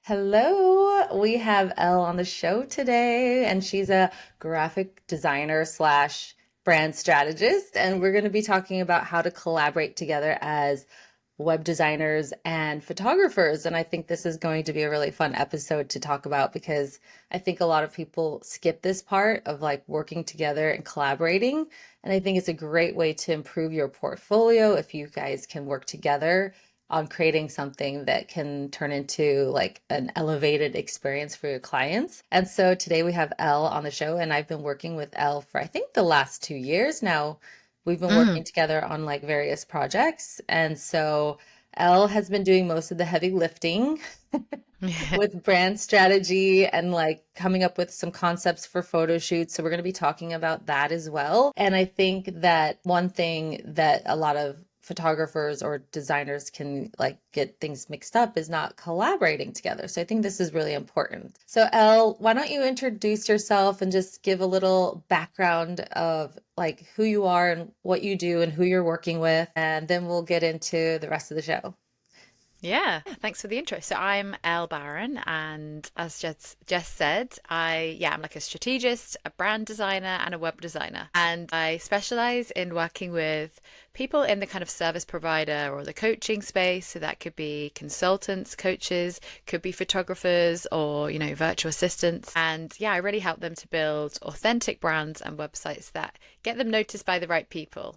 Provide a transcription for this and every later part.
Hello, we have Elle on the show today, and she's a graphic designer slash brand strategist. And we're going to be talking about how to collaborate together as web designers and photographers. And I think this is going to be a really fun episode to talk about because I think a lot of people skip this part of like working together and collaborating. And I think it's a great way to improve your portfolio if you guys can work together on creating something that can turn into like an elevated experience for your clients. And so today we have Elle on the show, and I've been working with Elle for I think the last 2 years now. We've been Mm. working together on like various projects. And so Elle has been doing most of the heavy lifting with brand strategy and like coming up with some concepts for photo shoots. So we're going to be talking about that as well. And I think that one thing that a lot of photographers or designers can like get things mixed up is not collaborating together. So I think this is really important. So Elle, why don't you introduce yourself and just give a little background of like who you are and what you do and who you're working with, and then we'll get into the rest of the show. Yeah, thanks for the intro. So I'm Elle Barron, and as Jess said, I'm like a strategist, a brand designer, and a web designer. And I specialize in working with people in the kind of service provider or the coaching space. So that could be consultants, coaches, could be photographers or, virtual assistants. And yeah, I really help them to build authentic brands and websites that get them noticed by the right people.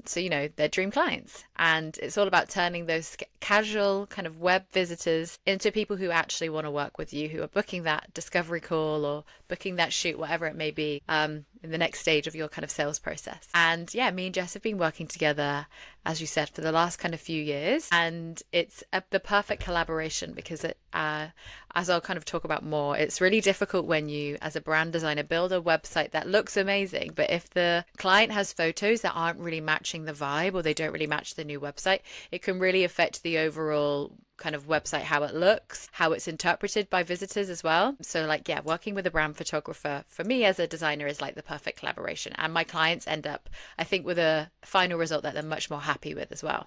So, their dream clients. And it's all about turning those casual kind of web visitors into people who actually want to work with you, who are booking that discovery call or booking that shoot, whatever it may be, in the next stage of your kind of sales process. And yeah, me and Jess have been working together, as you said, for the last kind of few years. And it's the perfect collaboration because as I'll kind of talk about more, it's really difficult when you, as a brand designer, build a website that looks amazing. But if the client has photos that aren't really matching the vibe or they don't really match the new website, it can really affect the overall kind of website, how it looks, how it's interpreted by visitors as well. So like, yeah, working with a brand photographer for me as a designer is like the perfect collaboration. And my clients end up, I think, with a final result that they're much more happy with as well.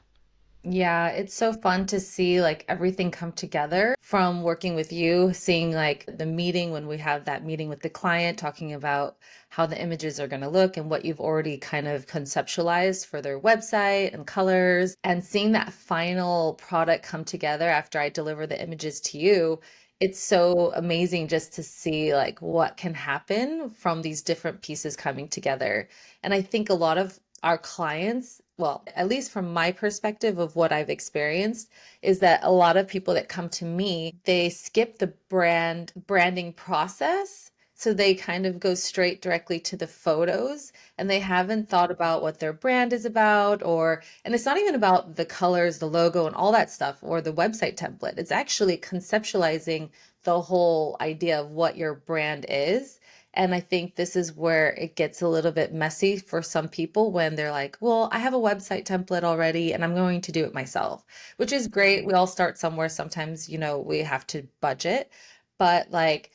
Yeah, it's so fun to see like everything come together from working with you, seeing like the meeting when we have that meeting with the client, talking about how the images are going to look and what you've already kind of conceptualized for their website and colors, and seeing that final product come together after I deliver the images to you. It's so amazing just to see like what can happen from these different pieces coming together. And I think a lot of our clients, well, at least from my perspective of what I've experienced, is that a lot of people that come to me, they skip the branding process. So they kind of go straight directly to the photos and they haven't thought about what their brand is about, and it's not even about the colors, the logo, and all that stuff, or the website template. It's actually conceptualizing the whole idea of what your brand is. And I think this is where it gets a little bit messy for some people when they're like, well, I have a website template already and I'm going to do it myself, which is great. We all start somewhere. Sometimes, we have to budget. But like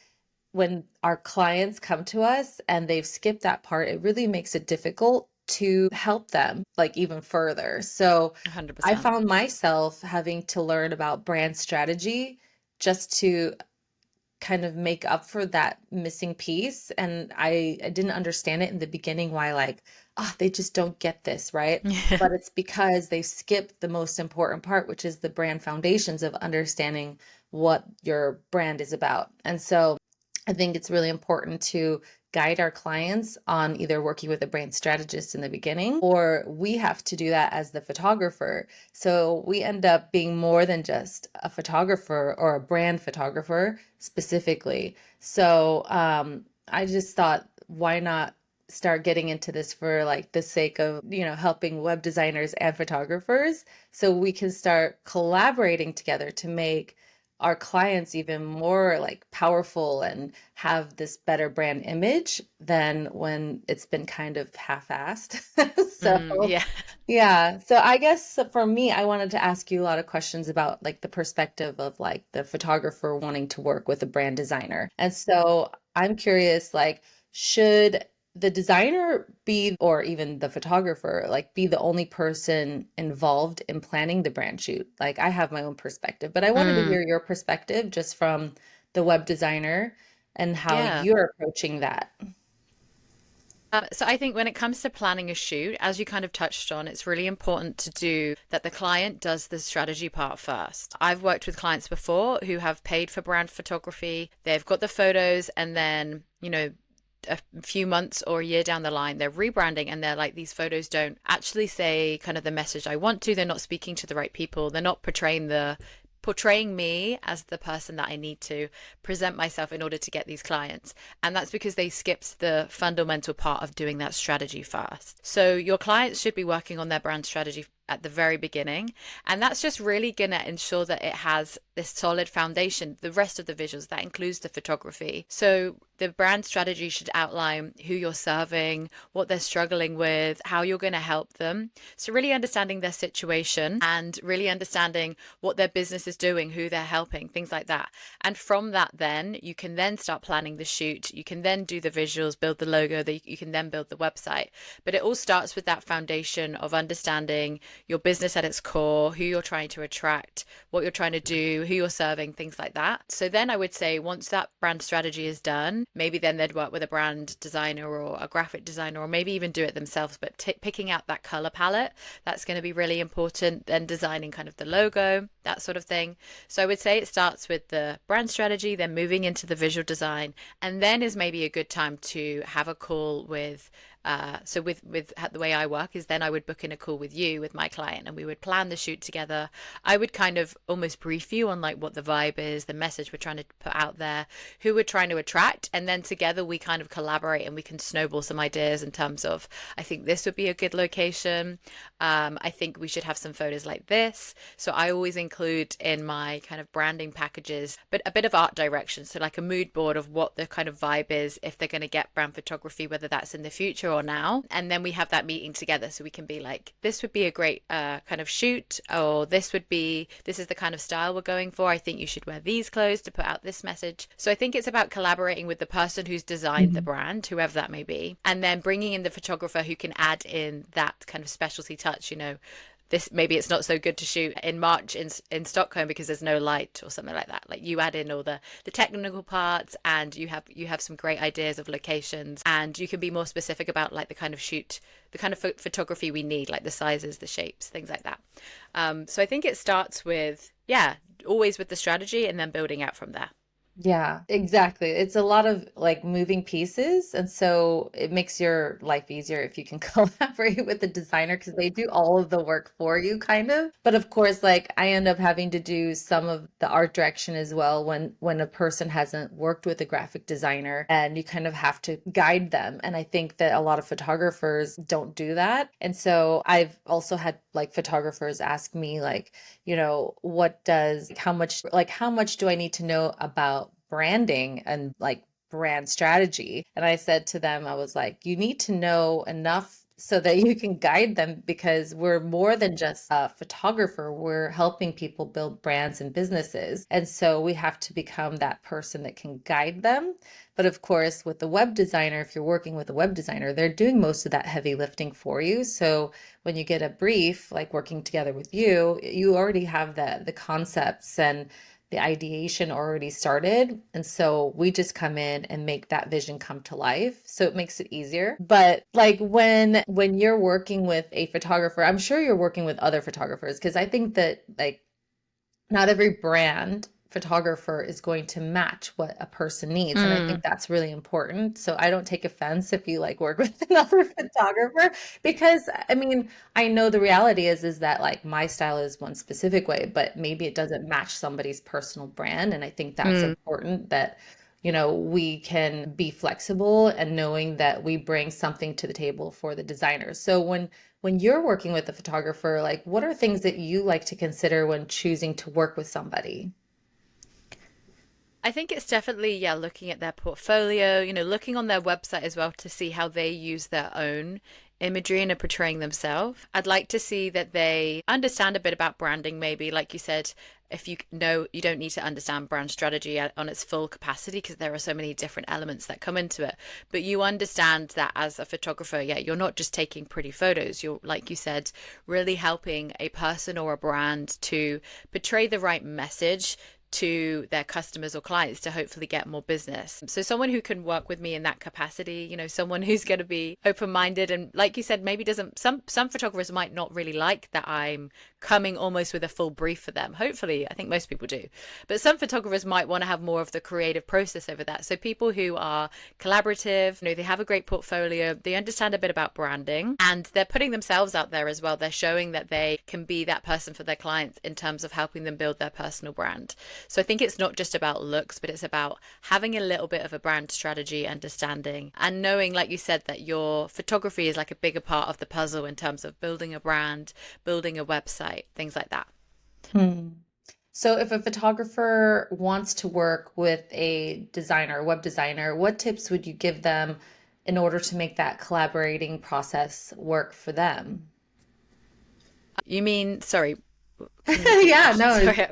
when our clients come to us and they've skipped that part, it really makes it difficult to help them like even further. So I 100%. found myself having to learn about brand strategy just to kind of make up for that missing piece. And I didn't understand it in the beginning why like, oh, they just don't get this, right? Yeah. But it's because they skipped the most important part, which is the brand foundations of understanding what your brand is about. And so I think it's really important to guide our clients on either working with a brand strategist in the beginning, or we have to do that as the photographer. So we end up being more than just a photographer or a brand photographer specifically. So I just thought, why not start getting into this for like the sake of, helping web designers and photographers so we can start collaborating together to make our clients even more like powerful and have this better brand image than when it's been kind of half-assed. So, Yeah. yeah. So I guess for me, I wanted to ask you a lot of questions about like the perspective of like the photographer wanting to work with a brand designer. And so I'm curious, like, should the designer be, or even the photographer, like be the only person involved in planning the brand shoot. Like I have my own perspective, but I wanted to Mm, hear your perspective just from the web designer and how yeah. you're approaching that. So I think when it comes to planning a shoot, as you kind of touched on, it's really important to do that the client does the strategy part first. I've worked with clients before who have paid for brand photography. They've got the photos and then, a few months or a year down the line, they're rebranding and they're like, these photos don't actually say kind of the message I want to. They're not speaking to the right people. They're not portraying me as the person that I need to present myself in order to get these clients. And that's because they skipped the fundamental part of doing that strategy first. So your clients should be working on their brand strategy at the very beginning. And that's just really going to ensure that it has this solid foundation. The rest of the visuals, that includes the photography. So the brand strategy should outline who you're serving, what they're struggling with, how you're going to help them. So really understanding their situation and really understanding what their business is doing, who they're helping, things like that. And from that, then you can then start planning the shoot. You can then do the visuals, build the logo, you can then build the website. But it all starts with that foundation of understanding your business at its core, who you're trying to attract, what you're trying to do, who you're serving, things like that. So then I would say once that brand strategy is done, maybe then they'd work with a brand designer or a graphic designer, or maybe even do it themselves. But picking out that color palette, that's going to be really important. Then designing kind of the logo, that sort of thing. So I would say it starts with the brand strategy, then moving into the visual design, and then is maybe a good time to have a call with so with the way I work is then I would book in a call with you, with my client, and we would plan the shoot together. I would kind of almost brief you on like what the vibe is, the message we're trying to put out there, who we're trying to attract, and then together we kind of collaborate and we can snowball some ideas in terms of I think this would be a good location. I think we should have some photos like this. So I always include in my kind of branding packages, but a bit of art direction. So like a mood board of what the kind of vibe is if they're going to get brand photography, whether that's in the future or now. And then we have that meeting together so we can be like, this would be a great kind of shoot, or this is the kind of style we're going for. I think you should wear these clothes to put out this message. So I think it's about collaborating with the person who's designed the Mhm. brand, whoever that may be, and then bringing in the photographer who can add in that kind of specialty touch, this maybe it's not so good to shoot in March in Stockholm because there's no light or something like that. Like you add in all the technical parts and you have some great ideas of locations and you can be more specific about like the kind of shoot, the kind of photography we need, like the sizes, the shapes, things like that. So I think it starts with, yeah, always with the strategy and then building out from there. Yeah, exactly. It's a lot of like moving pieces. And so it makes your life easier if you can collaborate with the designer because they do all of the work for you, kind of. But of course, like I end up having to do some of the art direction as well when a person hasn't worked with a graphic designer and you kind of have to guide them. And I think that a lot of photographers don't do that. And so I've also had like photographers ask me like, how much do I need to know about branding and like brand strategy? And I said to them, I was like, you need to know enough so that you can guide them because we're more than just a photographer. We're helping people build brands and businesses. And so we have to become that person that can guide them. But of course, with the web designer, if you're working with a web designer, they're doing most of that heavy lifting for you. So when you get a brief, like working together with you, you already have the concepts and the ideation already started. And so we just come in and make that vision come to life. So it makes it easier. But like when you're working with a photographer, I'm sure you're working with other photographers because I think that like not every brand photographer is going to match what a person needs. And I think Mm, that's really important. So I don't take offense if you like work with another photographer because I mean, I know the reality is that like my style is one specific way, but maybe it doesn't match somebody's personal brand. And I think that's mm. important that we can be flexible and knowing that we bring something to the table for the designers. So when you're working with a photographer, like what are things that you like to consider when choosing to work with somebody? I think it's definitely, yeah, looking at their portfolio, looking on their website as well to see how they use their own imagery and are portraying themselves. I'd like to see that they understand a bit about branding, maybe, like you said, if you know you don't need to understand brand strategy on its full capacity because there are so many different elements that come into it, but you understand that as a photographer, yeah, you're not just taking pretty photos, you're, like you said, really helping a person or a brand to portray the right message to their customers or clients to hopefully get more business. So someone who can work with me in that capacity, someone who's going to be open-minded, and like you said, maybe doesn't, some photographers might not really like that I'm coming almost with a full brief for them. Hopefully, I think most people do. But some photographers might want to have more of the creative process over that. So people who are collaborative, they have a great portfolio, they understand a bit about branding, and they're putting themselves out there as well. They're showing that they can be that person for their clients in terms of helping them build their personal brand. So I think it's not just about looks, but it's about having a little bit of a brand strategy understanding and knowing, like you said, that your photography is like a bigger part of the puzzle in terms of building a brand, building a website, things like that. Hmm. So if a photographer wants to work with a designer, web designer, what tips would you give them in order to make that collaborating process work for them? You mean, sorry, can you repeat the Yeah, question? no. Sorry.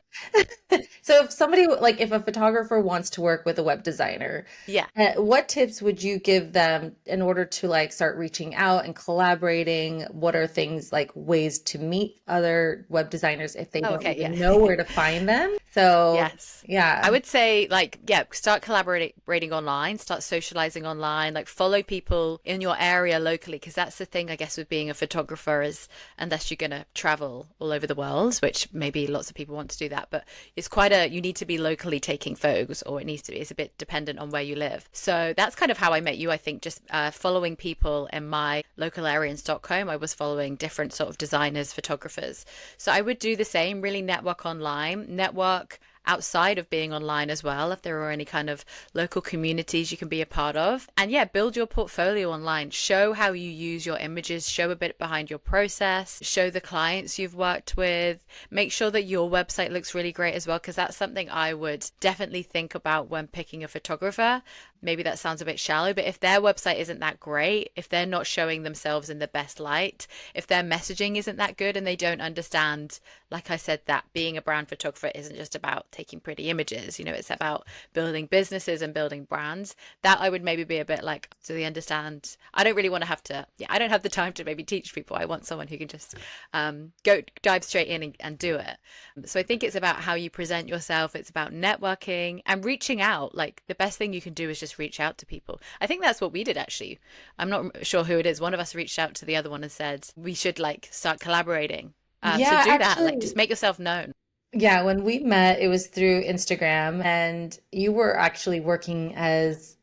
So if somebody like if a photographer wants to work with a web designer, Yeah. what tips would you give them in order to like start reaching out and collaborating? What are things like ways to meet other web designers if they Oh, don't okay. even know Yeah. where to find them? So, Yes. I yeah. would say, like, yeah, start collaborating online, start socializing online, like follow people in your area locally, because that's the thing, I guess, with being a photographer is unless you're going to travel all over the world, which maybe lots of people want to do that, but you need to be locally taking photos, or it's a bit dependent on where you live. So that's kind of how I met you, I think, just following people in my local area in Stockholm. I was following different sort of designers, photographers. So I would do the same, really network online, network outside of being online as well, if there are any kind of local communities you can be a part of. And yeah, build your portfolio online. Show how you use your images, show a bit behind your process, show the clients you've worked with. Make sure that your website looks really great as well, because that's something I would definitely think about when picking a photographer. Maybe that sounds a bit shallow, but if their website isn't that great, if they're not showing themselves in the best light, if their messaging isn't that good and they don't understand, like I said, that being a brand photographer isn't just about taking pretty images, it's about building businesses and building brands, that I would maybe be a bit like, do they understand? I don't really want to have to, yeah, I don't have the time to maybe teach people. I want someone who can just go dive straight in and do it. So I think it's about how you present yourself. It's about networking and reaching out. Like the best thing you can do is just reach out to people. I think that's what we did actually. I'm not sure who it is. One of us reached out to the other one and said, we should like start collaborating. So Yeah, do that, like just actually, make yourself known. yeah, when we met, it was through Instagram, and you were actually working as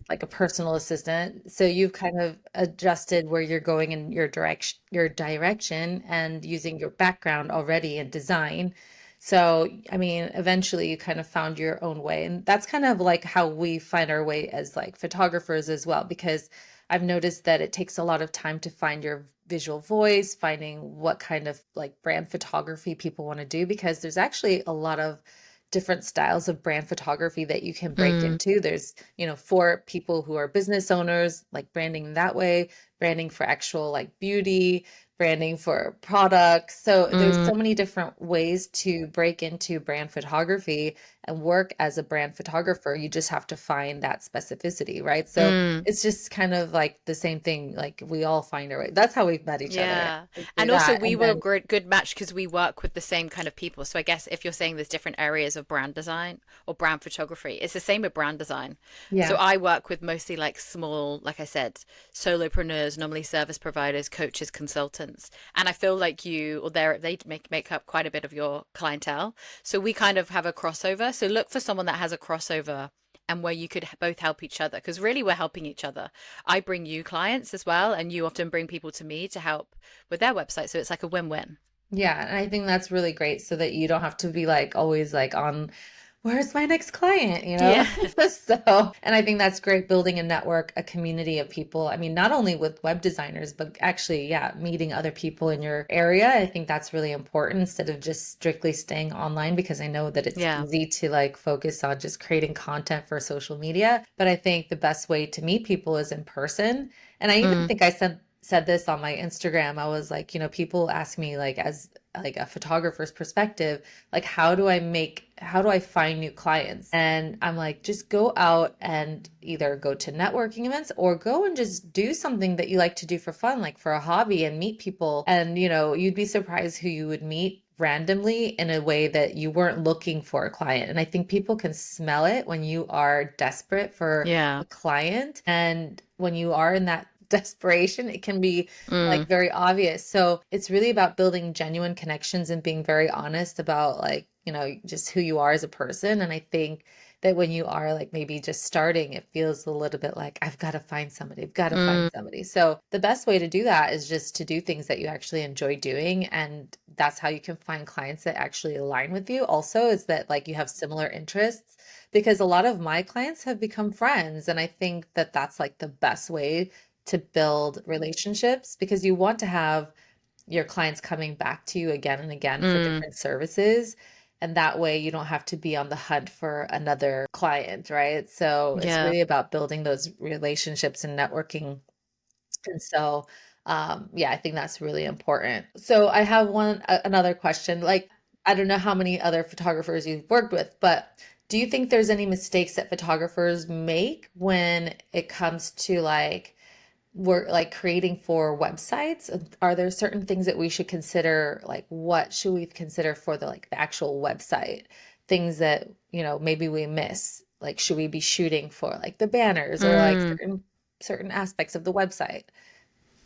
like a personal assistant. So you've kind of adjusted where you're going in your direction and using your background already in design. So, I mean, eventually you kind of found your own way. And that's kind of like how we find our way as like photographers as well, because I've noticed that it takes a lot of time to find your visual voice, finding what kind of like brand photography people want to do, because there's actually a lot of different styles of brand photography that you can break Mm, into. There's, for people who are business owners, like branding that way, branding for actual like beauty, branding for products. So there's mm, so many different ways to break into brand photography and work as a brand photographer. You just have to find that specificity, right? So mm. it's just kind of like the same thing. Like we all find our way. That's how we've met each other Yeah. through And also, that. we And were a then, great, good match because we work with the same kind of people. So I guess if you're saying there's different areas of brand design or brand photography, it's the same with brand design. So yeah. I work with mostly like small, like I said, solopreneurs, normally service providers, coaches, consultants. And I feel like they make up quite a bit of your clientele. So we kind of have a crossover. So look for someone that has a crossover and where you could both help each other, because really we're helping each other. I bring you clients as well, and you often bring people to me to help with their website. So it's like a win-win. Yeah, and I think that's really great so that you don't have to be like always like on where's my next client? Yeah. So, and I think that's great building a network, a community of people. I mean, not only with web designers, but actually, yeah, meeting other people in your area. I think that's really important instead of just strictly staying online, because I know that it's Yeah. easy to like focus on just creating content for social media. But I think the best way to meet people is in person. And I even Mm, think I said this on my Instagram. I was like, people ask me like as like a photographer's perspective, like how do I find new clients? And I'm like, just go out and either go to networking events or go and just do something that you like to do for fun, like for a hobby, and meet people. And you'd be surprised who you would meet randomly in a way that you weren't looking for a client. And I think people can smell it when you are desperate for Yeah. a client. And when you are in that desperation, it can be like Mm, very obvious. So it's really about building genuine connections and being very honest about like, just who you are as a person. And I think that when you are like maybe just starting, it feels a little bit like I've got to find somebody, I've got to find mm, somebody. So the best way to do that is just to do things that you actually enjoy doing. And that's how you can find clients that actually align with you. Also, is that like you have similar interests, because a lot of my clients have become friends. And I think that that's like the best way to build relationships, because you want to have your clients coming back to you again and again for mm. different services. And that way you don't have to be on the hunt for another client, right? So it's Yeah. really about building those relationships and networking. And so, yeah, I think that's really important. So I have another question. Like, I don't know how many other photographers you've worked with, but do you think there's any mistakes that photographers make when it comes to like work, like creating for websites? Are there certain things that we should consider? Like, what should we consider for the actual website? Things that, maybe we miss. Like, should we be shooting for like the banners or like Mm. certain aspects of the website?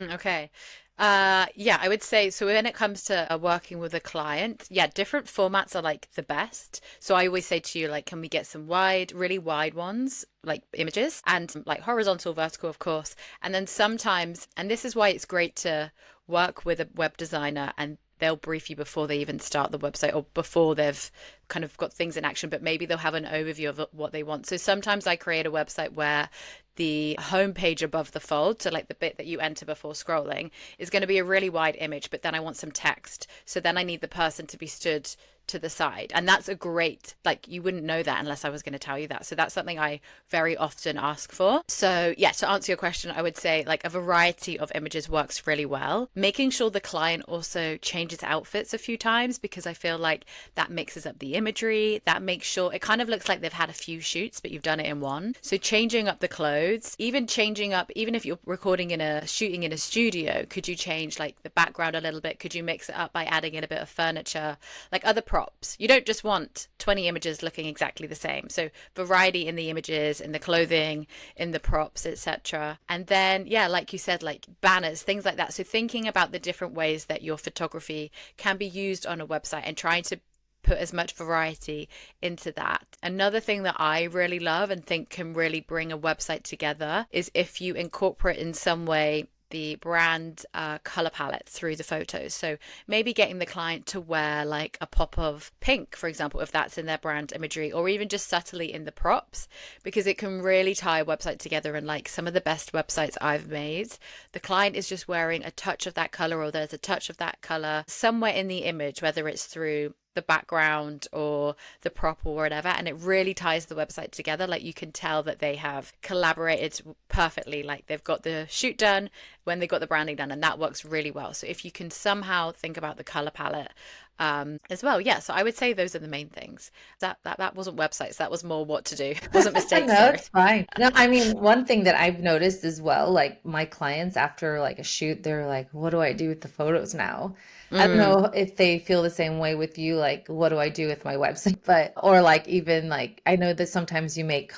Okay. Yeah, I would say so when it comes to working with a client, yeah, different formats are like the best. So I always say to you, like, can we get some wide, really wide ones, like images, and like horizontal, vertical, of course. And then sometimes, and this is why it's great to work with a web designer and they'll brief you before they even start the website or before they've kind of got things in action, but maybe they'll have an overview of what they want. So sometimes I create a website where the homepage above the fold, so like the bit that you enter before scrolling, is going to be a really wide image, but then I want some text. So then I need the person to be stood to the side. And that's a great, like, you wouldn't know that unless I was going to tell you that. So that's something I very often ask for. So, yeah, to answer your question, I would say like a variety of images works really well. Making sure the client also changes outfits a few times, because I feel like that mixes up the imagery. That makes sure it kind of looks like they've had a few shoots, but you've done it in one. So changing up the clothes, even changing up, even if you're recording shooting in a studio, could you change like the background a little bit? Could you mix it up by adding in a bit of furniture, like other props? You don't just want 20 images looking exactly the same. So variety in the images, in the clothing, in the props, etc. And then, yeah, like you said, like banners, things like that. So thinking about the different ways that your photography can be used on a website and trying to put as much variety into that. Another thing that I really love and think can really bring a website together is if you incorporate in some way the brand color palette through the photos. So maybe getting the client to wear like a pop of pink, for example, if that's in their brand imagery, or even just subtly in the props, because it can really tie a website together. And like some of the best websites I've made, the client is just wearing a touch of that color, or there's a touch of that color somewhere in the image, whether it's through the background or the prop or whatever, and it really ties the website together. Like you can tell that they have collaborated perfectly, like they've got the shoot done when they got the branding done, and that works really well. So if you can somehow think about the color palette as well, yeah, so I would say those are the main things. That wasn't websites, that was more what to do. Wasn't mistakes, No, sorry. it's fine. No, I mean, one thing that I've noticed as well, like my clients after like a shoot, they're like, what do I do with the photos now? I don't Mm. know if they feel the same way with you, like, what do I do with my website? But, or like, even like, I know that sometimes you make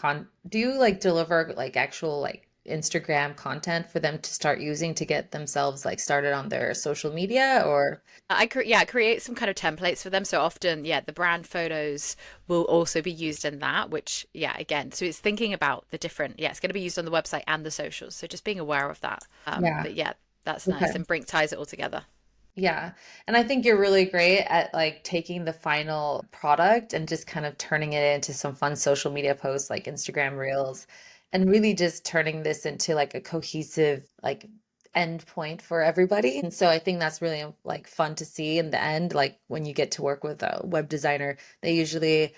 do you like deliver like actual like Instagram content for them to start using to get themselves like started on their social media or? Yeah, create some kind of templates for them. So often, yeah, the brand photos will also be used in that, which, yeah, again, so it's thinking about the different, yeah, it's going to be used on the website and the socials. So just being aware of that. Yeah. But yeah, that's nice Okay. and bring ties it all together. Yeah. And I think you're really great at like taking the final product and just kind of turning it into some fun social media posts like Instagram Reels, and really just turning this into like a cohesive like end point for everybody. And so I think that's really like fun to see in the end, like when you get to work with a web designer, they usually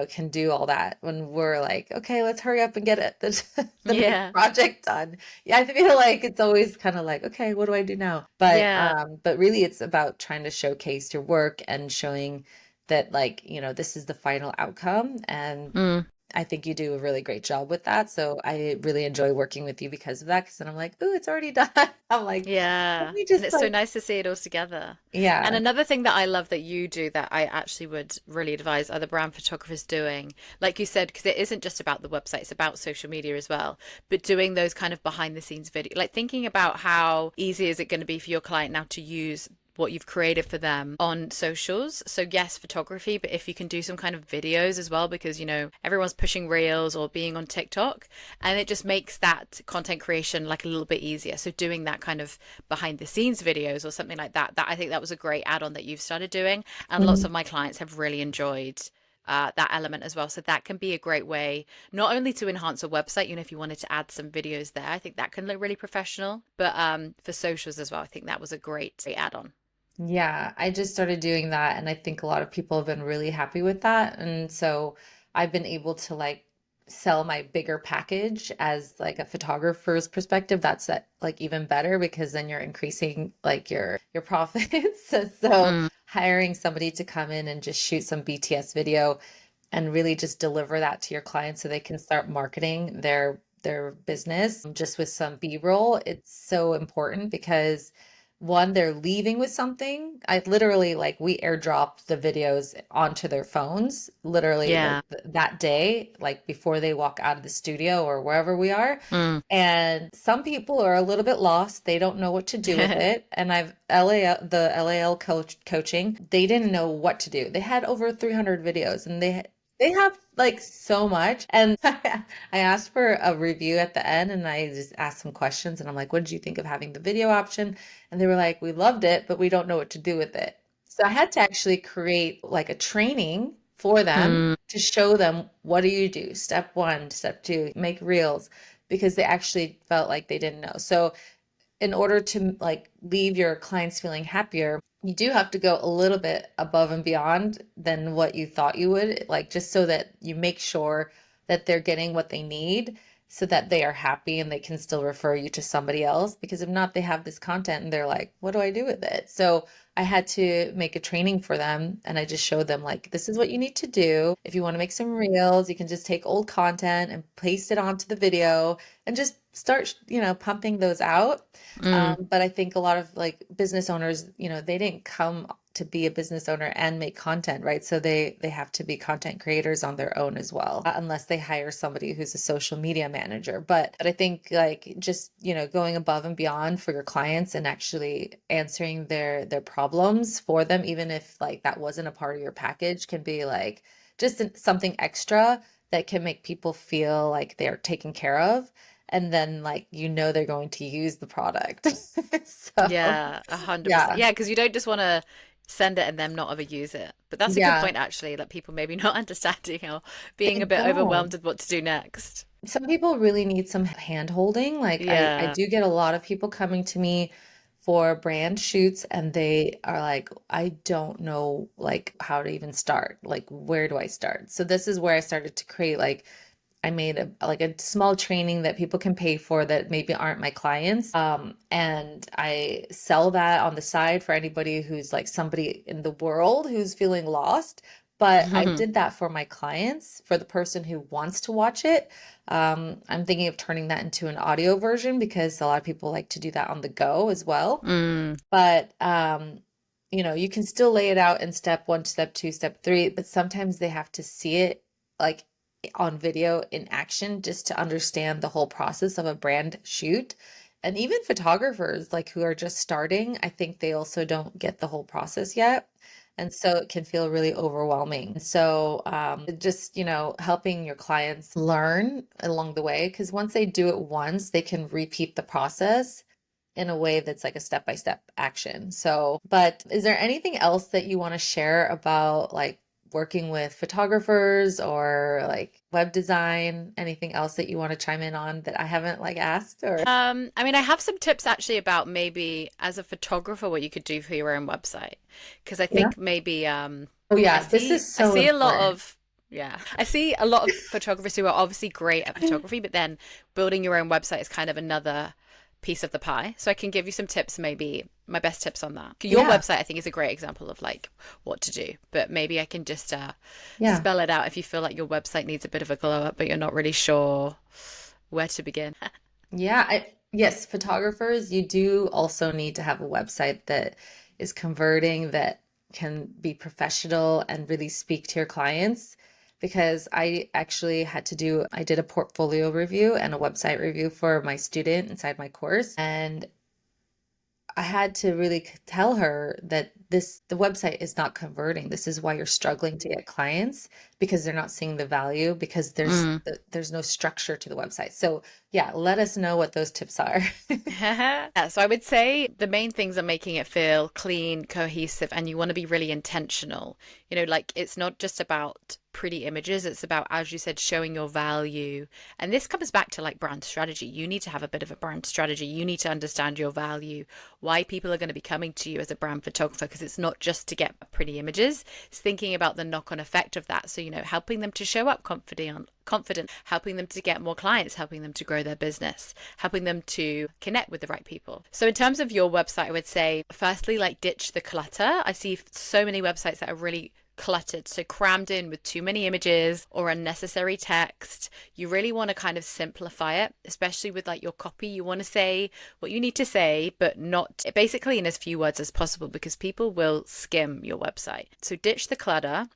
can do all that when we're like, okay, let's hurry up and get it, the big Yeah. project done. Yeah, I feel like it's always kind of like, okay, what do I do now? Yeah. But really it's about trying to showcase your work and showing that like, this is the final outcome. And Mm. I think you do a really great job with that. So I really enjoy working with you because of that. Because then I'm like, ooh, it's already done. I'm like, let Yeah. me And just it's so like, nice to see it all together. And yeah. another thing that I love that you do that I actually would really advise other brand photographers doing, like you said, because it isn't just about the website, it's about social media as well, but doing those kind of behind the scenes video, like thinking about how easy is it going to be for your client now to use what you've created for them on socials. So yes, photography, but if you can do some kind of videos as well, because everyone's pushing reels or being on TikTok, and it just makes that content creation like a little bit easier. So doing that kind of behind the scenes videos or something like that, I think that was a great add-on that you've started doing, and lots Mhm. of my clients have really enjoyed that element as well. So that can be a great way, not only to enhance a website, if you wanted to add some videos there, I think that can look really professional, but for socials as well, I think that was a great add-on. Yeah, I just started doing that, and I think a lot of people have been really happy with that. And so I've been able to like sell my bigger package as like a photographer's perspective. Like even better because then you're increasing like your profits. So Mm, hiring somebody to come in and just shoot some BTS video and really just deliver that to your clients so they can start marketing their business just with some B-roll. It's so important because one, they're leaving with something. I literally like we airdrop the videos onto their phones literally like yeah. that day, like before they walk out of the studio or wherever we are. Mm. And some people are a little bit lost. They don't know what to do with it. And I've the LAL coaching, they didn't know what to do. They had over 300 videos and they have like so much. And I asked for a review at the end and I just asked some questions and I'm like, what did you think of having the video option? And they were like, we loved it, but we don't know what to do with it. So I had to actually create like a training for them Mm, to show them what do you do? Step one, step two, make reels because they actually felt like they didn't know. So in order to like leave your clients feeling happier, you do have to go a little bit above and beyond than what you thought you would, like just so that you make sure that they're getting what they need so that they are happy and they can still refer you to somebody else. Because if not, they have this content and they're like, what do I do with it? So I had to make a training for them and I just showed them like this is what you need to do. If you want to make some reels, you can just take old content and paste it onto the video and just start, pumping those out. mm, But I think a lot of like business owners, they didn't come to be a business owner and make content, right? So they have to be content creators on their own as well, unless they hire somebody who's a social media manager. But I think like just, going above and beyond for your clients and actually answering their problems for them, even if like that wasn't a part of your package, can be like just something extra that can make people feel like they're taken care of and then like they're going to use the product. So yeah, 100%. yeah. Yeah, because you don't just want to send it and them not ever use it. But that's a good Yeah, point, actually, that people maybe not understanding or being they a bit overwhelmed don't. with what to do next. Some people really need some hand holding. Like I Yeah. do get a lot of people coming to me for brand shoots and they are like, I don't know like how to even start. Like where do I start? So this is where I started to create like I made a small training that people can pay for that maybe aren't my clients. And I sell that on the side for anybody who's like somebody in the world who's feeling lost. But I did that for my clients, for the person who wants to watch it. I'm thinking of turning that into an audio version because a lot of people like to do that on the go as well. Mm, But you can still lay it out in step one, step two, step three, but sometimes they have to see it like on video in action just to understand the whole process of a brand shoot. And even photographers like who are just starting, I think they also don't get the whole process yet. And so it can feel really overwhelming. So just, helping your clients learn along the way, because once they do it once, they can repeat the process in a way that's like a step-by-step action. So, but is there anything else that you want to share about like working with photographers or like web design? Anything else that you want to chime in on that I haven't like asked or? I mean, I have some tips actually about maybe as a photographer what you could do for your own website. Because I Yeah. think maybe Oh I yeah, this see is I so see a lot important. of Yeah. I see a lot of photographers who are obviously great at photography, but then building your own website is kind of another piece of the pie. So I can give you some tips, maybe my best tips on that. Your Yeah. website, I think, is a great example of like what to do, but maybe I can just Yeah. spell it out if you feel like your website needs a bit of a glow up, but you're not really sure where to begin. Yeah, yes, photographers, you do also need to have a website that is converting, that can be professional and really speak to your clients. Because I did a portfolio review and a website review for my student inside my course. And I had to really tell her that the website is not converting. This is why you're struggling to get clients because they're not seeing the value because Mm. there's no structure to the website. So yeah, let us know what those tips are. Yeah, so I would say the main things are making it feel clean, cohesive, and you want to be really intentional. Like it's not just about pretty images, it's about, as you said, showing your value. And this comes back to like brand strategy. You need to have a bit of a brand strategy. You need to understand your value, why people are going to be coming to you as a brand photographer, because it's not just to get pretty images, it's thinking about the knock-on effect of that. So, helping them to show up confident, helping them to get more clients, helping them to grow their business, helping them to connect with the right people. So in terms of your website, I would say, firstly, like ditch the clutter. I see so many websites that are really cluttered, so crammed in with too many images or unnecessary text. You really want to kind of simplify it, especially with like your copy. You want to say what you need to say, but not basically in as few words as possible because people will skim your website. So ditch the clutter.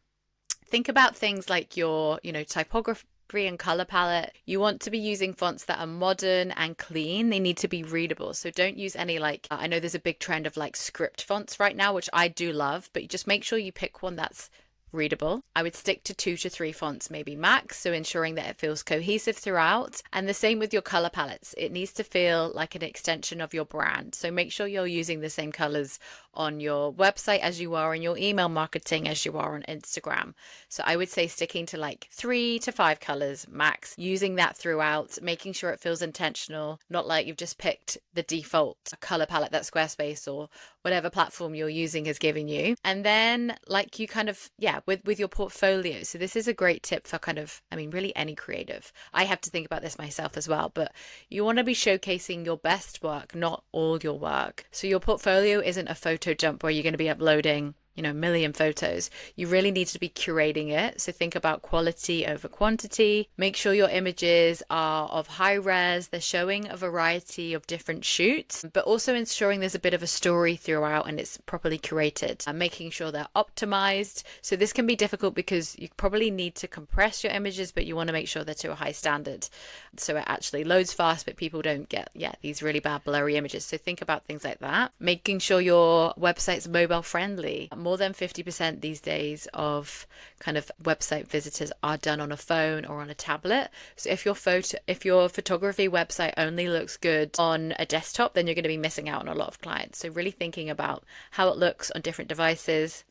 Think about things like your, typography and color palette. You want to be using fonts that are modern and clean. They need to be readable. So don't use any like, I know there's a big trend of like script fonts right now, which I do love, but you just make sure you pick one that's readable. I would stick to 2 to 3 fonts, maybe max, so ensuring that it feels cohesive throughout. And the same with your color palettes. It needs to feel like an extension of your brand. So make sure you're using the same colors on your website as you are in your email marketing as you are on Instagram. So I would say sticking to like 3 to 5 colors max, using that throughout, making sure it feels intentional, not like you've just picked the default color palette that Squarespace or whatever platform you're using has given you. And then like you kind of, yeah, with your portfolio. So this is a great tip for kind of, I mean, really any creative. I have to think about this myself as well, but you want to be showcasing your best work, not all your work. So your portfolio isn't a photo dump where you're going to be uploading a million photos. You really need to be curating it. So think about quality over quantity. Make sure your images are of high res. They're showing a variety of different shoots, but also ensuring there's a bit of a story throughout and it's properly curated. And making sure they're optimized. So this can be difficult because you probably need to compress your images, but you want to make sure they're to a high standard. So it actually loads fast, but people don't get, these really bad blurry images. So think about things like that. Making sure your website's mobile friendly. More than 50% these days of kind of website visitors are done on a phone or on a tablet. So if your photography website only looks good on a desktop, then you're going to be missing out on a lot of clients. So really thinking about how it looks on different devices.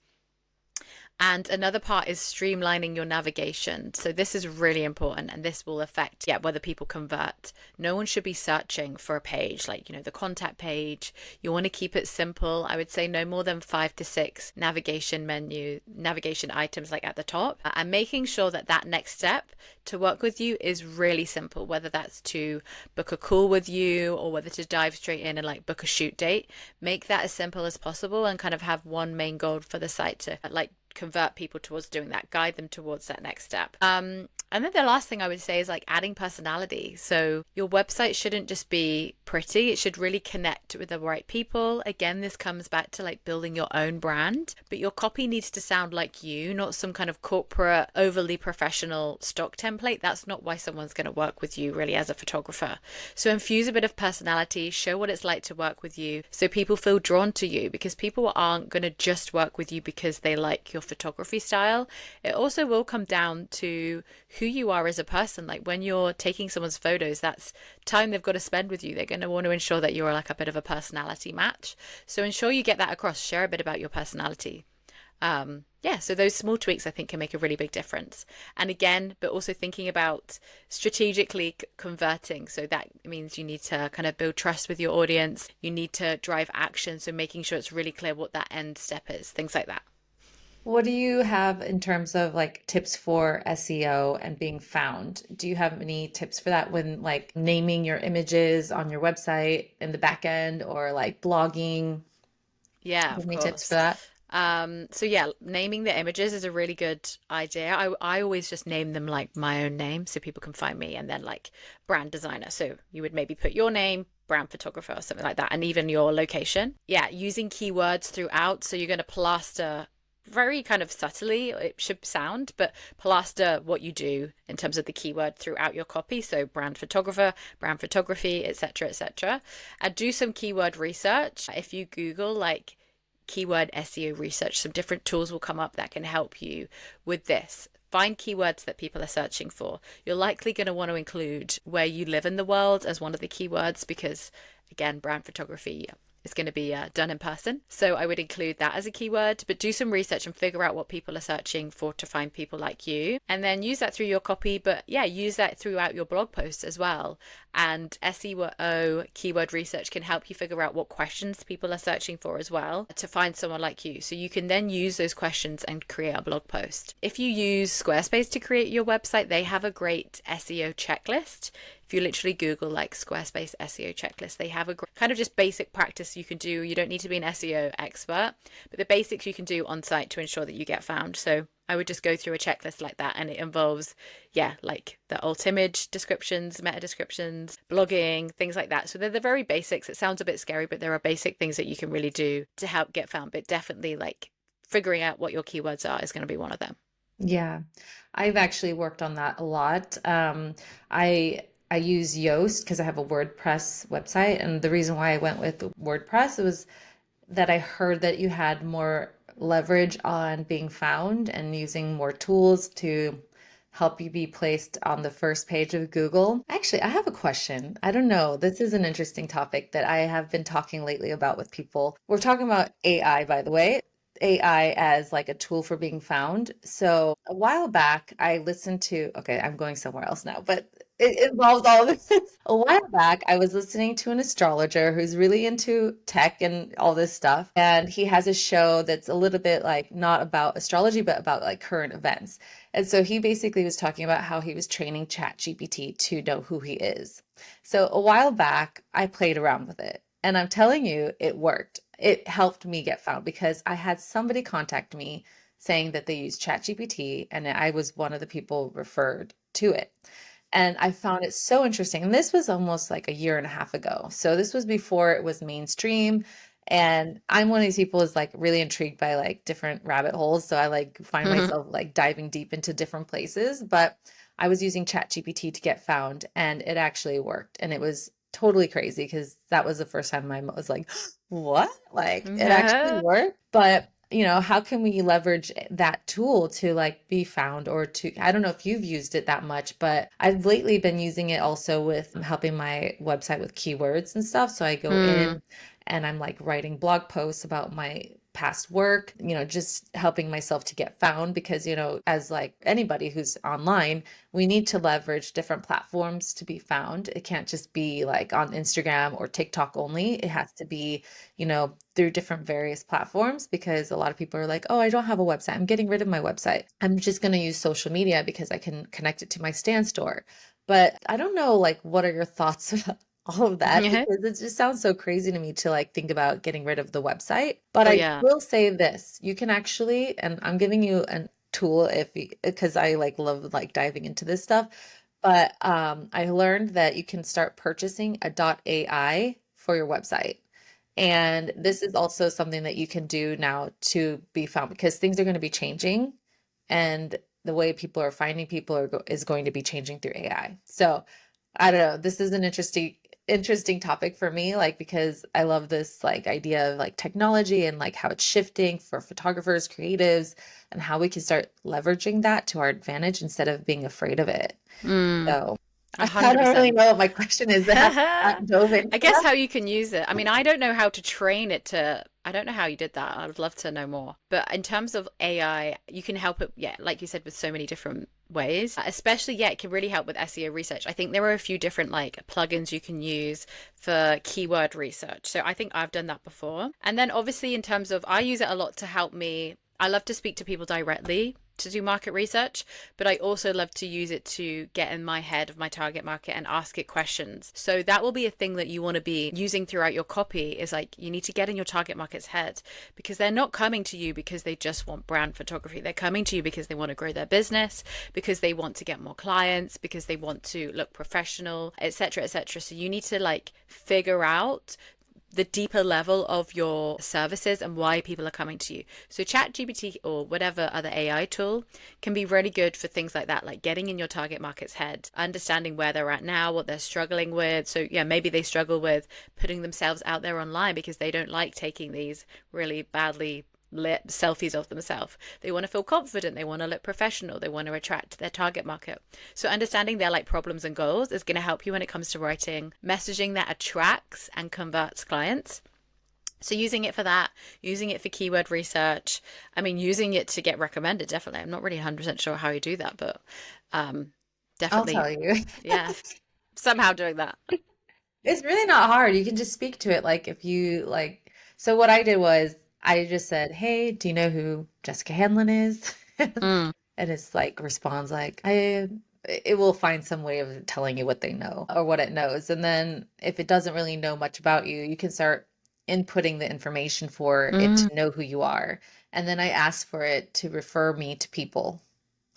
And another part is streamlining your navigation. So this is really important and this will affect, whether people convert. No one should be searching for a page like, the contact page. You want to keep it simple. I would say no more than 5 to 6 navigation items like at the top, and making sure that next step to work with you is really simple, whether that's to book a call with you or whether to dive straight in and like book a shoot date. Make that as simple as possible and kind of have one main goal for the site to like convert people towards doing that, guide them towards that next step. And then the last thing I would say is like adding personality. So your website shouldn't just be pretty, it should really connect with the right people. Again, this comes back to like building your own brand, but your copy needs to sound like you, not some kind of corporate, overly professional stock template. That's not why someone's going to work with you really as a photographer. So infuse a bit of personality, show what it's like to work with you so people feel drawn to you, because people aren't going to just work with you because they like your photography style. It also will come down to who you are as a person. Like when you're taking someone's photos, that's time they've got to spend with you. They're going to want to ensure that you're like a bit of a personality match. So ensure you get that across. Share a bit about your personality. So those small tweaks I think can make a really big difference. And again, but also thinking about strategically converting. So that means you need to kind of build trust with your audience. You need to drive action. So making sure it's really clear what that end step is, things like that. What do you have in terms of like tips for SEO and being found? Do you have any tips for that when like naming your images on your website in the back end or like blogging? Yeah, Do you have of any tips for course. that? So yeah, naming the images is a really good idea. I always just name them like my own name so people can find me, and then like brand designer. So you would maybe put your name, brand photographer or something like that, and even your location. Yeah, using keywords throughout. So you're going to plaster very kind of subtly, it should sound, but plaster what you do in terms of the keyword throughout your copy. So brand photographer, brand photography, etc., etc. And do some keyword research. If you Google like keyword SEO research, some different tools will come up that can help you with this. Find keywords that people are searching for. You're likely going to want to include where you live in the world as one of the keywords because, again, brand photography is going to be done in person. So I would include that as a keyword, but do some research and figure out what people are searching for to find people like you. And then use that through your copy, but yeah, use that throughout your blog posts as well. And SEO keyword research can help you figure out what questions people are searching for as well to find someone like you. So you can then use those questions and create a blog post. If you use Squarespace to create your website, they have a great SEO checklist. If you literally Google like Squarespace SEO checklist, they have a kind of just basic practice you can do. You don't need to be an SEO expert, but the basics you can do on site to ensure that you get found. So I would just go through a checklist like that, and it involves, yeah, like the alt image descriptions, meta descriptions, blogging, things like that. So they're the very basics. It sounds a bit scary, but there are basic things that you can really do to help get found. But definitely, like figuring out what your keywords are is going to be one of them. Yeah, I've actually worked on that a lot. I use Yoast because I have a WordPress website, and the reason why I went with WordPress was that I heard that you had more leverage on being found and using more tools to help you be placed on the first page of Google. Actually, I have a question. I don't know. This is an interesting topic that I have been talking lately about with people. We're talking about AI, by the way. AI as like a tool for being found. So a while back, I listened to, okay, I'm going somewhere else now, but it involves all of this. A while back, I was listening to an astrologer who's really into tech and all this stuff. And he has a show that's a little bit like not about astrology, but about like current events. And so he basically was talking about how he was training ChatGPT to know who he is. So a while back, I played around with it. And I'm telling you, it worked. It helped me get found because I had somebody contact me saying that they used ChatGPT and I was one of the people referred to it. And I found it so interesting. And this was almost like a year and a half ago. So this was before it was mainstream. And I'm one of these people is like really intrigued by like different rabbit holes. So I like find myself like diving deep into different places. But I was using ChatGPT to get found and it actually worked. And it was totally crazy because that was the first time I was like, what? Like it actually worked. But how can we leverage that tool to like be found or to, I don't know if you've used it that much, but I've lately been using it also with helping my website with keywords and stuff. So I go Hmm. in and I'm like writing blog posts about my past work, just helping myself to get found because, as like anybody who's online, we need to leverage different platforms to be found. It can't just be like on Instagram or TikTok only. It has to be, through different various platforms because a lot of people are like, oh, I don't have a website. I'm getting rid of my website. I'm just going to use social media because I can connect it to my stand store. But I don't know, like, what are your thoughts about all of that? Yeah. Because it just sounds so crazy to me to like think about getting rid of the website. But Oh I yeah. will say this, you can actually, and I'm giving you a tool because I like love like diving into this stuff. But I learned that you can start purchasing a .ai for your website. And this is also something that you can do now to be found because things are going to be changing and the way people are finding people is going to be changing through AI. So I don't know. This is an interesting topic for me, like because I love this like idea of like technology and like how it's shifting for photographers, creatives, and how we can start leveraging that to our advantage instead of being afraid of it. Mm, So a I hundred don't really percent. know what my question is. I haven't dove into I guess that. how you can use it. I mean, I don't know how to train it to, I don't know how you did that. I would love to know more. But in terms of AI, you can help it, yeah, like you said, with so many different ways. Especially, yeah, it can really help with SEO research. I think there are a few different like plugins you can use for keyword research. So I think I've done that before. And then obviously in terms of, I use it a lot to help me. I love to speak to people directly to do market research, but I also love to use it to get in my head of my target market and ask it questions. So that will be a thing that you want to be using throughout your copy, is like you need to get in your target market's head, because they're not coming to you because they just want brand photography. They're coming to you because they want to grow their business, because they want to get more clients, because they want to look professional, etc., etc. So you need to like figure out the deeper level of your services and why people are coming to you. So ChatGPT or whatever other AI tool can be really good for things like that, like getting in your target market's head, understanding where they're at now, what they're struggling with. So yeah, maybe they struggle with putting themselves out there online because they don't like taking these really badly lit selfies of themselves. They want to feel confident, they want to look professional, they want to attract their target market. So understanding their like problems and goals is going to help you when it comes to writing messaging that attracts and converts clients. So using it for that, using it for keyword research, I mean, using it to get recommended, definitely. I'm not really 100% sure how you do that, but I'll definitely, tell you. yeah, somehow doing that. It's really not hard. You can just speak to it like if you like. So what I did was I just said, "Hey, do you know who Jessica Hanlon is?" Mm, And it's like responds like, "I." It will find some way of telling you what they know or what it knows. And then if it doesn't really know much about you, you can start inputting the information for it mm. to know who you are. And then I asked for it to refer me to people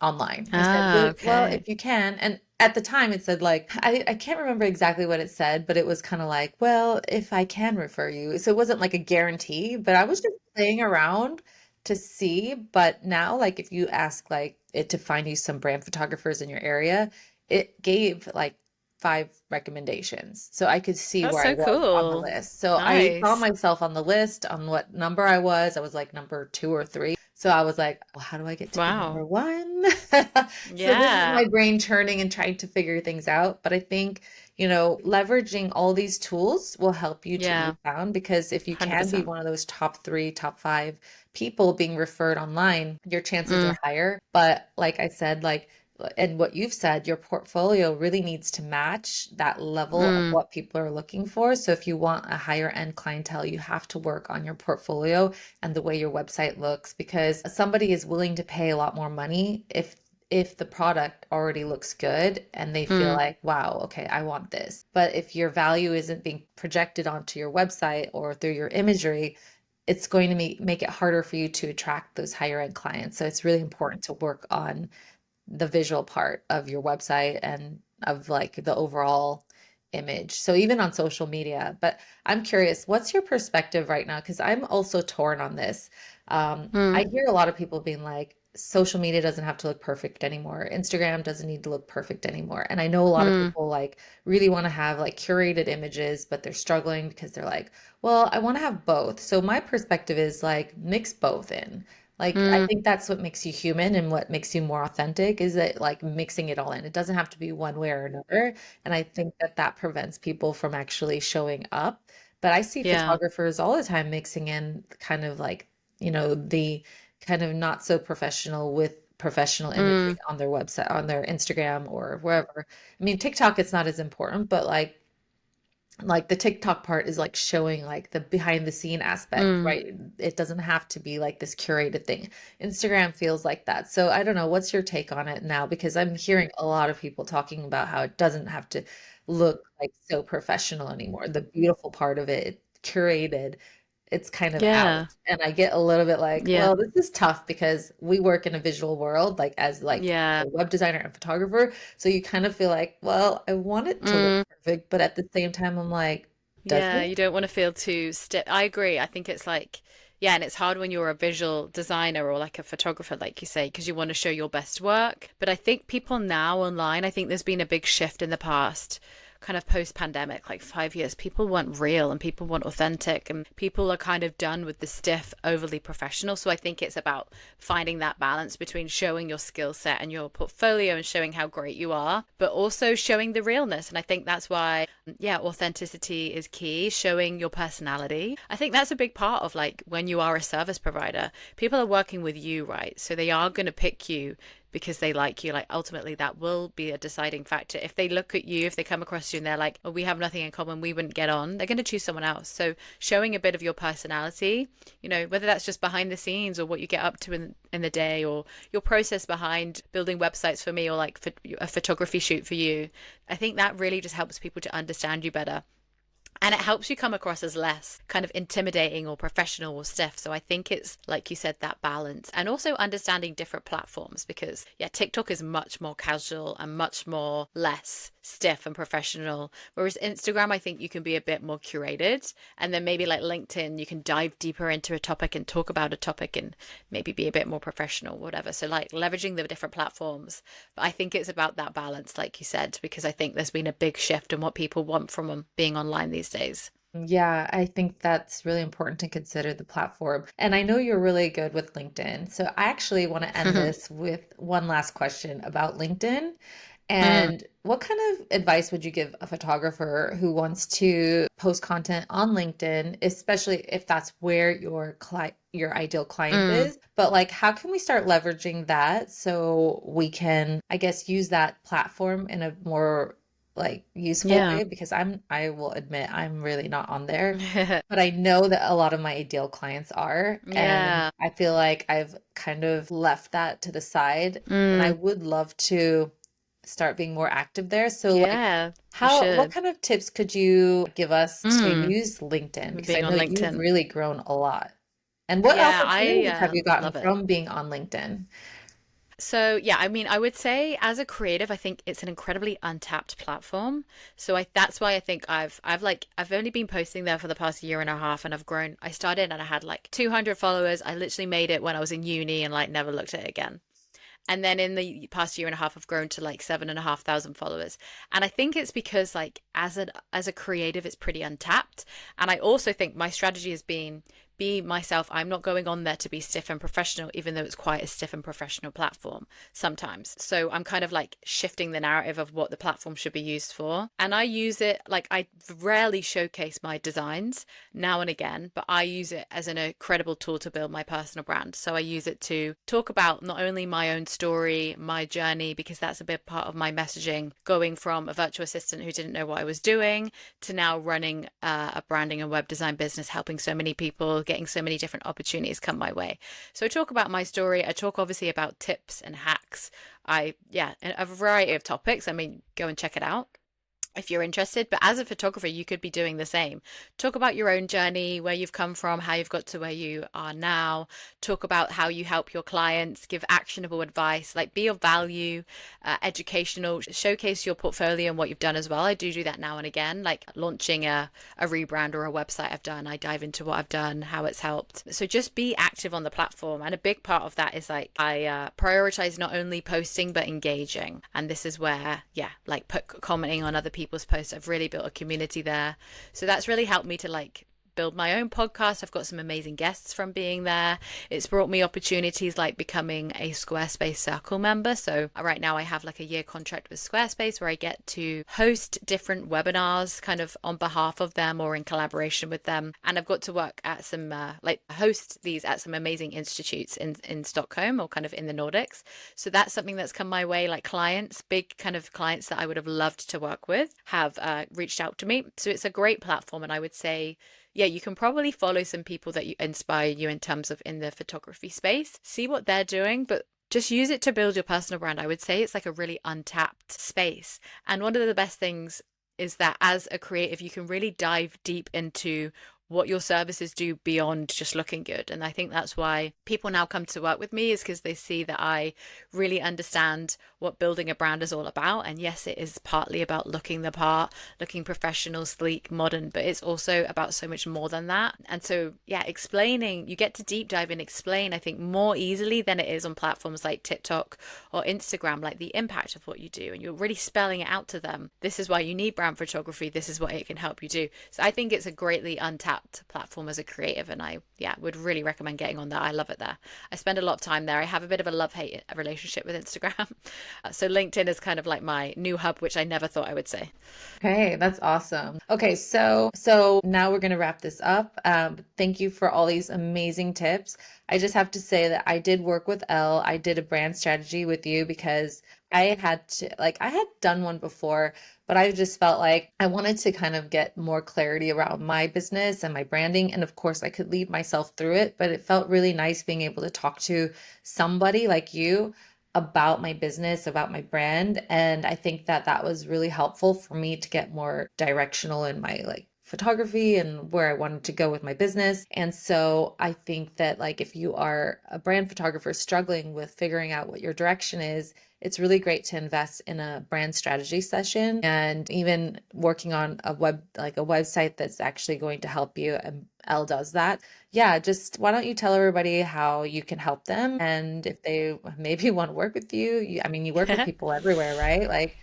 online. I said, Ah, well, okay. if you can." And at the time it said like, I can't remember exactly what it said, but it was kind of like, well, if I can refer you. So it wasn't like a guarantee, but I was just playing around to see. But now, like if you ask like it to find you some brand photographers in your area, it gave like 5 recommendations. So I could see That's where I so was on the cool. list. So I saw Nice. myself on the list on what number I was. I was like number 2 or 3. So I was like, well, how do I get to be Wow. number one? So this is Yeah. my brain churning and trying to figure things out. But I think, leveraging all these tools will help you to be Yeah. found because if you can be 100%. one of those top 3, top 5 people being referred online, your chances Mm, are higher. But like I said, like, and what you've said, your portfolio really needs to match that level of mm, what people are looking for. So if you want a higher end clientele, you have to work on your portfolio and the way your website looks because somebody is willing to pay a lot more money if the product already looks good and they feel mm, like, wow, okay, I want this. But if your value isn't being projected onto your website or through your imagery, it's going to make it harder for you to attract those higher end clients. So it's really important to work on the visual part of your website and of like the overall image. So even on social media, but I'm curious, what's your perspective right now? Because I'm also torn on this. mm, I hear a lot of people being like, social media doesn't have to look perfect anymore. Instagram doesn't need to look perfect anymore. And I know a lot of mm, people like really want to have like curated images, but they're struggling because they're like, well, I want to have both. So my perspective is like mix both in. Like, I mm. think that's what makes you human and what makes you more authentic is that like mixing it all in. It doesn't have to be one way or another. And I think that that prevents people from actually showing up. But I see Yeah. photographers all the time mixing in kind of like, the kind of not so professional with professional imagery Mm, on their website, on their Instagram or wherever. I mean, TikTok, it's not as important, but like the TikTok part is like showing like the behind the scene aspect, mm. right? It doesn't have to be like this curated thing. Instagram feels like that. So I don't know, what's your take on it now? Because I'm hearing a lot of people talking about how it doesn't have to look like so professional anymore. The beautiful part of it, curated, it's kind of out. Yeah. And I get a little bit like, Yeah. well, this is tough because we work in a visual world, like as like Yeah. a web designer and photographer. So you kind of feel like, well, I want it to look Mm. perfect, but at the same time, I'm like, does Yeah. it? You don't want to feel too stiff. I agree. I think it's like, yeah, and it's hard when you're a visual designer or like a photographer, like you say, because you want to show your best work. But I think people now online, I think there's been a big shift in the past, kind of post-pandemic, like 5 years. People want real and people want authentic, and people are kind of done with the stiff, overly professional. So I think it's about finding that balance between showing your skill set and your portfolio and showing how great you are, but also showing the realness. And I think that's why, yeah, authenticity is key, showing your personality. I think that's a big part of like when you are a service provider, people are working with you, right? So they are going to pick you because they like you. Like ultimately that will be a deciding factor. If they look at you, if they come across you and they're like, oh, we have nothing in common, we wouldn't get on, they're going to choose someone else. So showing a bit of your personality, whether that's just behind the scenes or what you get up to in the day, or your process behind building websites for me, or like a photography shoot for you, I think that really just helps people to understand you better. And it helps you come across as less kind of intimidating or professional or stiff. So I think it's, like you said, that balance, and also understanding different platforms, because yeah, TikTok is much more casual and much more less stiff and professional. Whereas Instagram, I think you can be a bit more curated. And then maybe like LinkedIn, you can dive deeper into a topic and talk about a topic and maybe be a bit more professional, whatever. So like leveraging the different platforms. But I think it's about that balance, like you said, because I think there's been a big shift in what people want from being online these days. Yeah, I think that's really important to consider the platform. And I know you're really good with LinkedIn. So I actually want to end this with one last question about LinkedIn. Mm, And what kind of advice would you give a photographer who wants to post content on LinkedIn, especially if that's where your ideal client mm, is? But like, how can we start leveraging that so we can, I guess, use that platform in a more like useful yeah. way? Because I will admit I'm really not on there, but I know that a lot of my ideal clients are, and Yeah. I feel like I've kind of left that to the side, and I Mm, would love to start being more active there. So like yeah, you what should. kind of tips could you give us to Mm, use LinkedIn? Because I being on know you've LinkedIn. really grown a lot. And what Yeah, I opportunities have you gotten love it. from being on LinkedIn? So yeah, I mean, I would say as a creative, I think it's an incredibly untapped platform. So that's why I think I've only been posting there for the past year and a half, and I've grown. I started and I had like 200 followers. I literally made it when I was in uni and like never looked at it again. And then in the past year and a half, I've grown to like 7,500 followers. And I think it's because like as a creative, it's pretty untapped. And I also think my strategy has been be myself. I'm not going on there to be stiff and professional, even though it's quite a stiff and professional platform sometimes. So I'm kind of like shifting the narrative of what the platform should be used for. And I use it like I rarely showcase my designs now and again, but I use it as an incredible tool to build my personal brand. So I use it to talk about not only my own story, my journey, because that's a big part of my messaging, going from a virtual assistant who didn't know what I was doing to now running a branding and web design business, helping so many people, getting so many different opportunities come my way. So I talk about my story. I talk obviously about tips and hacks. Yeah, a variety of topics. I mean, go and check it out if you're interested. But as a photographer, you could be doing the same. Talk about your own journey, where you've come from, how you've got to where you are now. Talk about how you help your clients, give actionable advice, like be of value, educational, showcase your portfolio and what you've done as well. I do that now and again, like launching a rebrand or a website I've done. I dive into what I've done, how it's helped. So just be active on the platform. And a big part of that is like I prioritize not only posting, but engaging. And this is where, yeah, like commenting on other people's posts. I've really built a community there. So that's really helped me to like build my own podcast. I've got some amazing guests from being there. It's brought me opportunities like becoming a Squarespace Circle member. So right now I have like a year contract with Squarespace where I get to host different webinars kind of on behalf of them or in collaboration with them. And I've got to work at some like host these at some amazing institutes in Stockholm or kind of in the Nordics. So that's something that's come my way. Like clients, big kind of clients that I would have loved to work with have reached out to me. So it's a great platform. And I would say, yeah, you can probably follow some people that you inspire you in terms of in the photography space, see what they're doing, but just use it to build your personal brand. I would say it's like a really untapped space. And one of the best things is that as a creative, you can really dive deep into what your services do beyond just looking good. And I think that's why people now come to work with me, is because they see that I really understand what building a brand is all about. And yes, it is partly about looking the part, looking professional, sleek, modern, but it's also about so much more than that. And so, yeah, explaining, you get to deep dive and explain, I think, more easily than it is on platforms like TikTok or Instagram, like the impact of what you do. And you're really spelling it out to them. This is why you need brand photography. This is what it can help you do. So I think it's a greatly untapped untapped platform as a creative, and I, yeah, would really recommend getting on that. I love it there. I spend a lot of time there. I have a bit of a love-hate relationship with Instagram. So LinkedIn is kind of like my new hub, which I never thought I would say. Okay, that's awesome. Okay, so now we're gonna wrap this up. Thank you for all these amazing tips. I just have to say that I did work with Elle. I did a brand strategy with you because I had to, like, I had done one before, but I just felt like I wanted to kind of get more clarity around my business and my branding. And of course, I could lead myself through it, but it felt really nice being able to talk to somebody like you about my business, about my brand. And I think that that was really helpful for me to get more directional in my like photography and where I wanted to go with my business. And so I think that like if you are a brand photographer struggling with figuring out what your direction is, it's really great to invest in a brand strategy session and even working on a website that's actually going to help you. And Elle does that. Yeah, just why don't you tell everybody how you can help them and if they maybe want to work with you. I mean, you work with people everywhere, right? Like,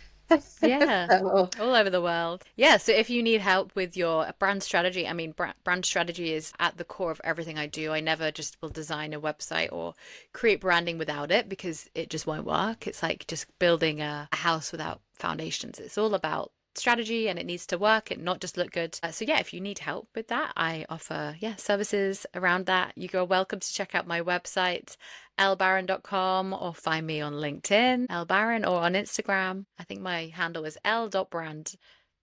Yeah, so all over the world. Yeah, so if you need help with your brand strategy, I mean, brand strategy is at the core of everything I do. I never just will design a website or create branding without it because it just won't work. It's like just building a house without foundations. It's all about strategy and it needs to work and not just look good. So yeah, if you need help with that, I offer services around that. You are welcome to check out my website, lbaron.com, or find me on LinkedIn, lbaron, or on Instagram. I think my handle is l.brand,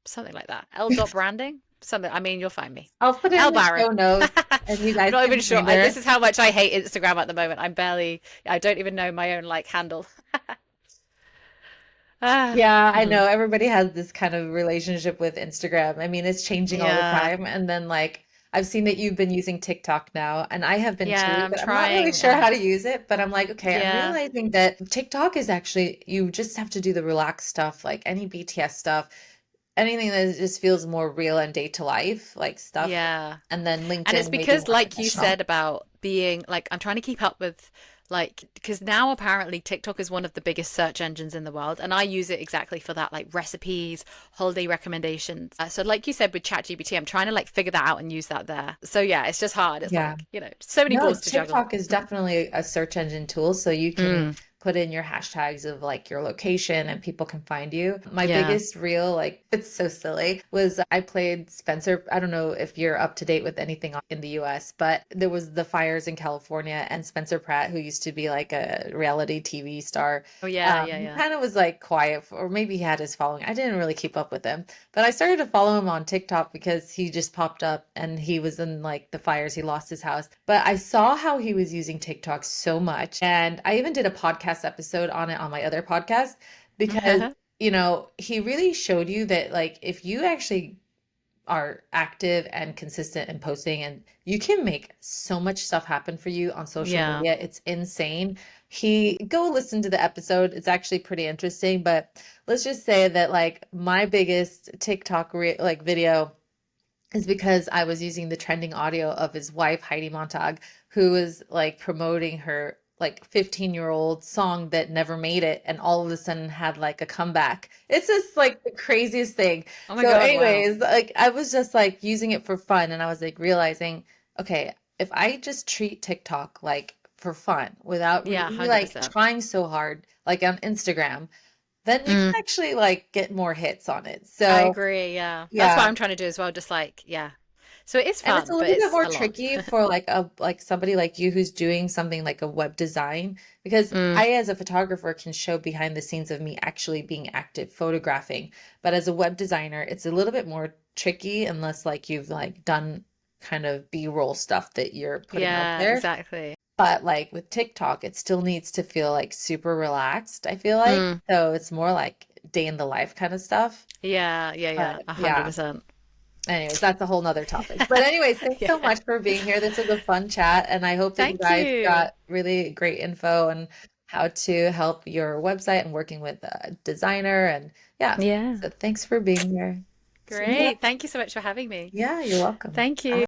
something like that. l.branding, something. I mean, you'll find me. I'll put it in the lbaron. show notes and you I'm guys not even can sure. find This her. is how much I hate Instagram at the moment. I don't even know my own like handle. Ah, Yeah, I mhm. know everybody has this kind of relationship with Instagram. I mean, it's changing all the Yeah. time. And then like I've seen that you've been using TikTok now, and I have been Yeah, too, I'm but I'm not really trying. sure how to use it. But I'm like, okay, I'm Yeah. realizing that TikTok is actually you just have to do the relaxed stuff, like any BTS stuff, anything that just feels more real and day to life, like stuff. Yeah. And then And it's LinkedIn maybe because, more like you professional. said about being like, I'm trying to keep up with, like, because now apparently TikTok is one of the biggest search engines in the world. And I use it exactly for that, like recipes, holiday recommendations. So, like you said with ChatGPT, I'm trying to like figure that out and use that there. So, yeah, it's just hard. It's Yeah. like, so many No, balls to juggle. TikTok is definitely a search engine tool, so you can Mm, put in your hashtags of like your location and people can find you. My yeah. biggest reel, like it's so silly, was I played Spencer. I don't know if you're up to date with anything in the US, but there was the fires in California and Spencer Pratt, who used to be like a reality TV star. Oh, yeah. Yeah. He Yeah. kind of was like quiet, or maybe he had his following. I didn't really keep up with him. But I started to follow him on TikTok because he just popped up and he was in like the fires. He lost his house. But I saw how he was using TikTok so much. And I even did a podcast episode on it on my other podcast because, he really showed you that like if you actually are active and consistent in posting and you can make so much stuff happen for you on social Yeah. media. It's insane. He go listen to the episode. It's actually pretty interesting, but let's just say that like my biggest TikTok like video is because I was using the trending audio of his wife, Heidi Montag, who was like promoting her like 15-year-old song that never made it and all of a sudden had like a comeback. It's just like the craziest thing. Oh my So, God. Wow. anyways, like I was just like using it for fun and I was like realizing, okay, if I just treat TikTok like for fun without Yeah. really like 100%. trying so hard, like on Instagram, then you can Mm, actually like get more hits on it. I So, agree. Yeah. That's what yeah. I'm trying to do as well. Just like, yeah. So it is And it's a fun, but little bit it's more a lot. tricky for like somebody like you who's doing something like a web design because Mm, I as a photographer can show behind the scenes of me actually being active photographing. But as a web designer, it's a little bit more tricky unless like you've like done kind of B-roll stuff that you're putting out yeah, there. exactly. But like with TikTok, it still needs to feel like super relaxed, I feel like. Mm, So it's more like day in the life kind of stuff. yeah, yeah, But yeah, yeah. 100%. Anyways, that's a whole nother topic. But anyways, thanks so Yeah. much for being here. This was a fun chat, and I hope that you Thank guys you. got really great info on how to help your website and working with a designer. And yeah, Yeah. so thanks for being here. See ya. Great. Thank you so much for having me. Yeah, you're welcome. Thank you. Bye.